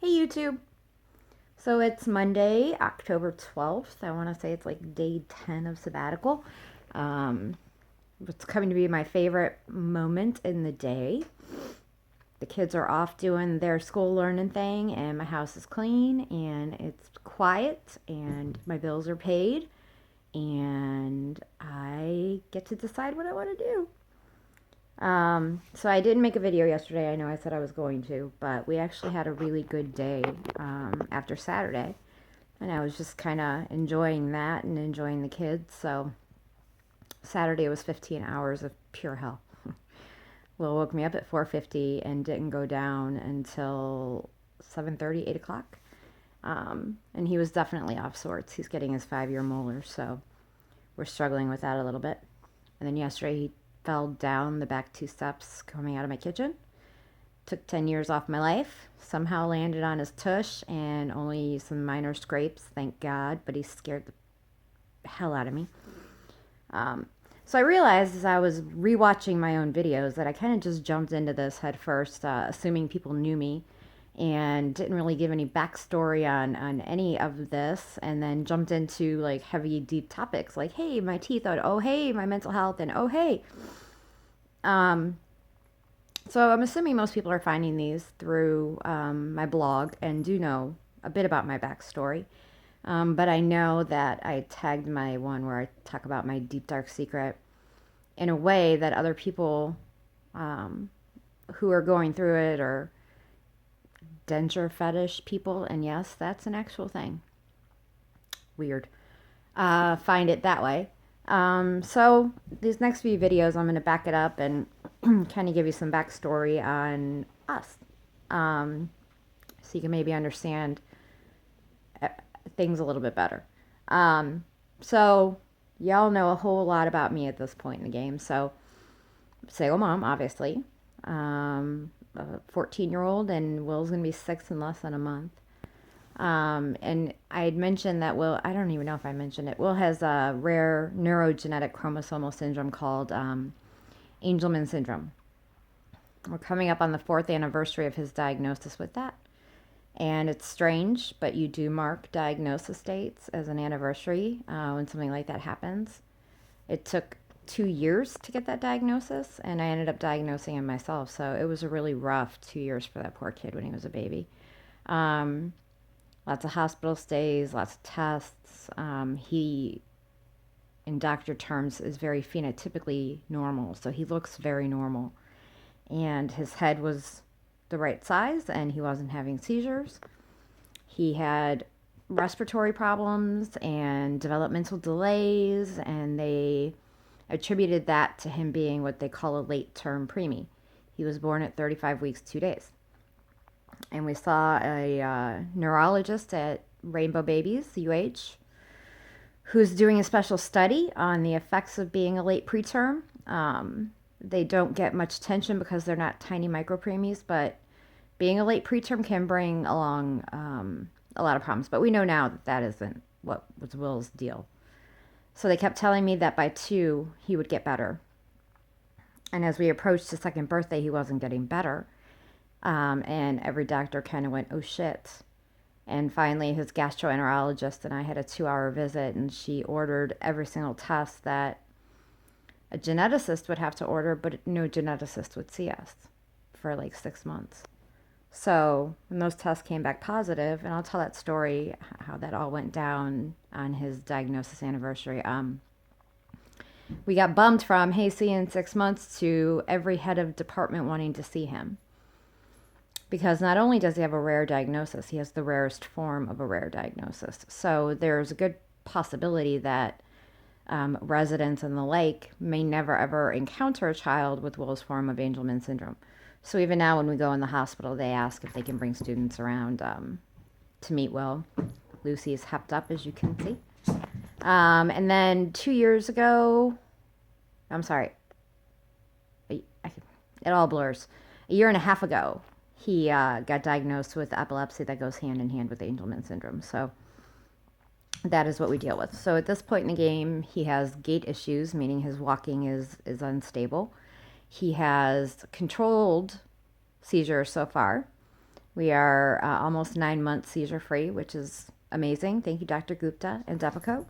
Hey YouTube. So it's Monday, October 12th. I want to say it's like day 10 of sabbatical. Um, it's coming to be my favorite moment in the day. The kids are off doing their school learning thing, and my house is clean, and it's quiet, and my bills are paid, and I get to decide what I want to do. So I didn't make a video yesterday. I know I said I was going to, but we actually had a really good day after Saturday. And I was just kind of enjoying that and enjoying the kids. So Saturday was 15 hours of pure hell. Will woke me up at 4:50 and didn't go down until 7:30, 8 o'clock. And he was definitely off sorts. He's getting his 5-year molar, so we're struggling with that a little bit. And then yesterday he fell down the back 2 steps coming out of my kitchen. Took 10 years off my life. Somehow landed on his tush and only some minor scrapes, thank God, but he scared the hell out of me. So I realized as I was rewatching my own videos that I kind of just jumped into this head first, assuming people knew me, and didn't really give any backstory on any of this, and then jumped into like heavy, deep topics like, hey, my teeth, oh, hey, my mental health, and oh, hey. So I'm assuming most people are finding these through my blog and do know a bit about my backstory. But I know that I tagged my one where I talk about my deep, dark secret in a way that other people who are going through it are denture fetish people. And yes, that's an actual thing. Weird. Find it that way. So these next few videos, I'm going to back it up and kind of give you some backstory on us. So you can maybe understand things a little bit better. So y'all know a whole lot about me at this point in the game. So single mom, obviously. A 14-year-old, and Will's going to be 6 in less than a month. And I had mentioned that Will, I don't even know if I mentioned it, Will has a rare neurogenetic chromosomal syndrome called Angelman syndrome. We're coming up on the 4th anniversary of his diagnosis with that. And it's strange, but you do mark diagnosis dates as an anniversary when something like that happens. It took 2 years to get that diagnosis, and I ended up diagnosing him myself. So it was a really rough 2 years for that poor kid when he was a baby. Lots of hospital stays, lots of tests. He, in doctor terms, is very phenotypically normal. So he looks very normal. And his head was the right size, and he wasn't having seizures. He had respiratory problems and developmental delays, and they attributed that to him being what they call a late-term preemie. He was born at 35 weeks, 2 days. And we saw a neurologist at Rainbow Babies, UH, who's doing a special study on the effects of being a late preterm. They don't get much attention because they're not tiny micropreemies, but being a late preterm can bring along a lot of problems. But we know now that that isn't what was Will's deal. So they kept telling me that by 2, he would get better. And as we approached his 2nd birthday, he wasn't getting better. And every doctor kind of went, oh shit. And finally, his gastroenterologist and I had a 2-hour visit, and she ordered every single test that a geneticist would have to order, but no geneticist would see us for like 6 months. So when those tests came back positive, and I'll tell that story, how that all went down on his diagnosis anniversary. We got bumped from, hey, see you in 6 months, to every head of department wanting to see him. Because not only does he have a rare diagnosis, he has the rarest form of a rare diagnosis. So there's a good possibility that residents and the like may never ever encounter a child with Will's form of Angelman syndrome. So even now when we go in the hospital, they ask if they can bring students around to meet Will. Lucy's hepped up, as you can see. And then 2 years ago, I'm sorry, it all blurs. A year and a half ago, he got diagnosed with epilepsy that goes hand in hand with Angelman syndrome. So that is what we deal with. So at this point in the game, he has gait issues, meaning his walking is Unstable. He has controlled seizures so far. We are almost 9 months seizure free, which is amazing. Thank you, Dr. Gupta and Depakote.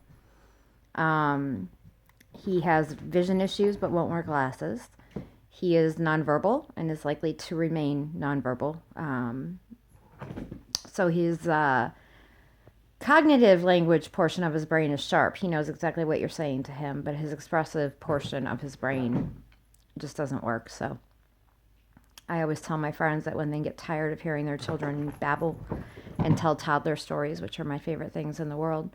He has vision issues but won't wear glasses. He is nonverbal and is likely to remain nonverbal. So his cognitive language portion of his brain is sharp. He knows exactly what you're saying to him, but his expressive portion of his brain just doesn't work. So I always tell my friends that when they get tired of hearing their children babble and tell toddler stories, which are my favorite things in the world,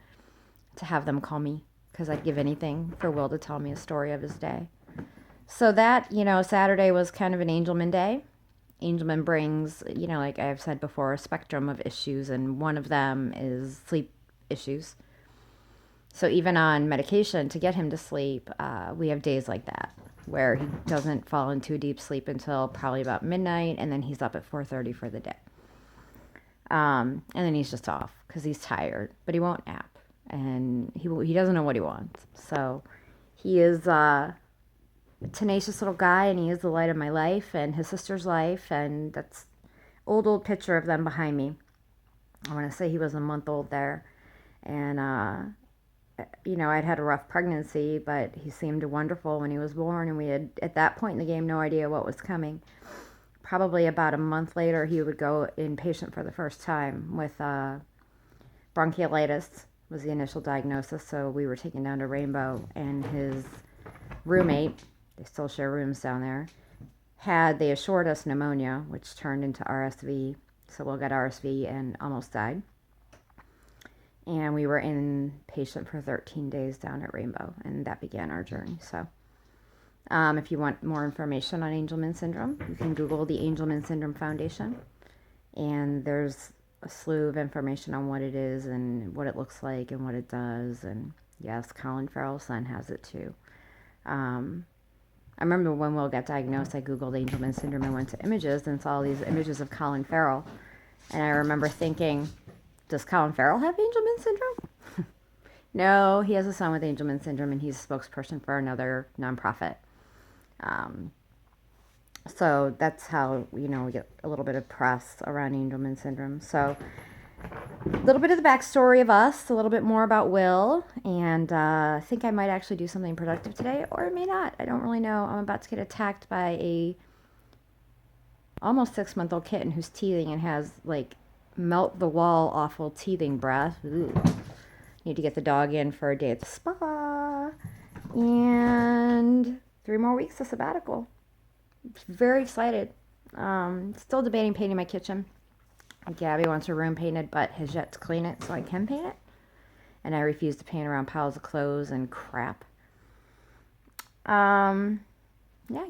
to have them call me, because I'd give anything for Will to tell me a story of his day. So that, Saturday was kind of an Angelman day. Angelman brings, like I've said before, a spectrum of issues, and one of them is sleep issues. So even on medication to get him to sleep, we have days like that where he doesn't fall into a deep sleep until probably about midnight, and then he's up at 4:30 for the day. And then he's just off because he's tired, but he won't nap, and he doesn't know what he wants. So he is a tenacious little guy, and he is the light of my life and his sister's life, and that's old picture of them behind me. I want to say he was a month old there, and I'd had a rough pregnancy, but he seemed wonderful when he was born, and we had, at that point in the game, no idea what was coming. Probably about a month later, he would go inpatient for the first time with bronchiolitis was the initial diagnosis, so we were taken down to Rainbow, and his roommate, they still share rooms down there, they assured us pneumonia, which turned into RSV, so Will got RSV and almost died. And we were inpatient for 13 days down at Rainbow, and that began our journey. So if you want more information on Angelman syndrome, you can Google the Angelman Syndrome Foundation, and there's a slew of information on what it is and what it looks like and what it does. And yes, Colin Farrell's son has it too. I remember when Will got diagnosed, I Googled Angelman syndrome and went to images and saw these images of Colin Farrell. And I remember thinking, does Colin Farrell have Angelman syndrome? No, he has a son with Angelman syndrome, and he's a spokesperson for another nonprofit. So that's how, we get a little bit of press around Angelman syndrome. So a little bit of the backstory of us, a little bit more about Will, and I think I might actually do something productive today, or I may not. I don't really know. I'm about to get attacked by a almost 6-month-old kitten who's teething and has melt the wall awful teething breath. Ooh. Need to get the dog in for a day at the spa, and 3 more weeks of sabbatical. Very excited. Still debating painting my kitchen. Gabby wants her room painted, but has yet to clean it so I can paint it. And I refuse to paint around piles of clothes and crap. I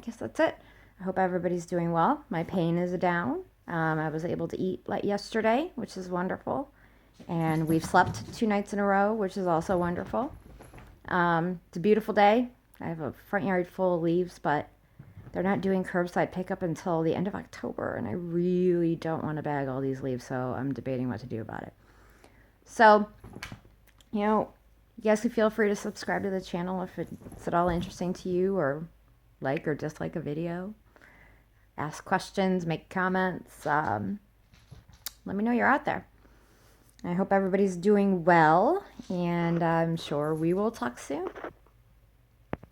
guess that's it. I hope everybody's doing well. My pain is down. I was able to eat yesterday, which is wonderful. And we've slept 2 nights in a row, which is also wonderful. It's a beautiful day. I have a front yard full of leaves, but they're not doing curbside pickup until the end of October, and I really don't want to bag all these leaves, so I'm debating what to do about it. So, you guys can feel free to subscribe to the channel if it's at all interesting to you, or like or dislike a video. Ask questions, make comments. Let me know you're out there. I hope everybody's doing well, and I'm sure we will talk soon.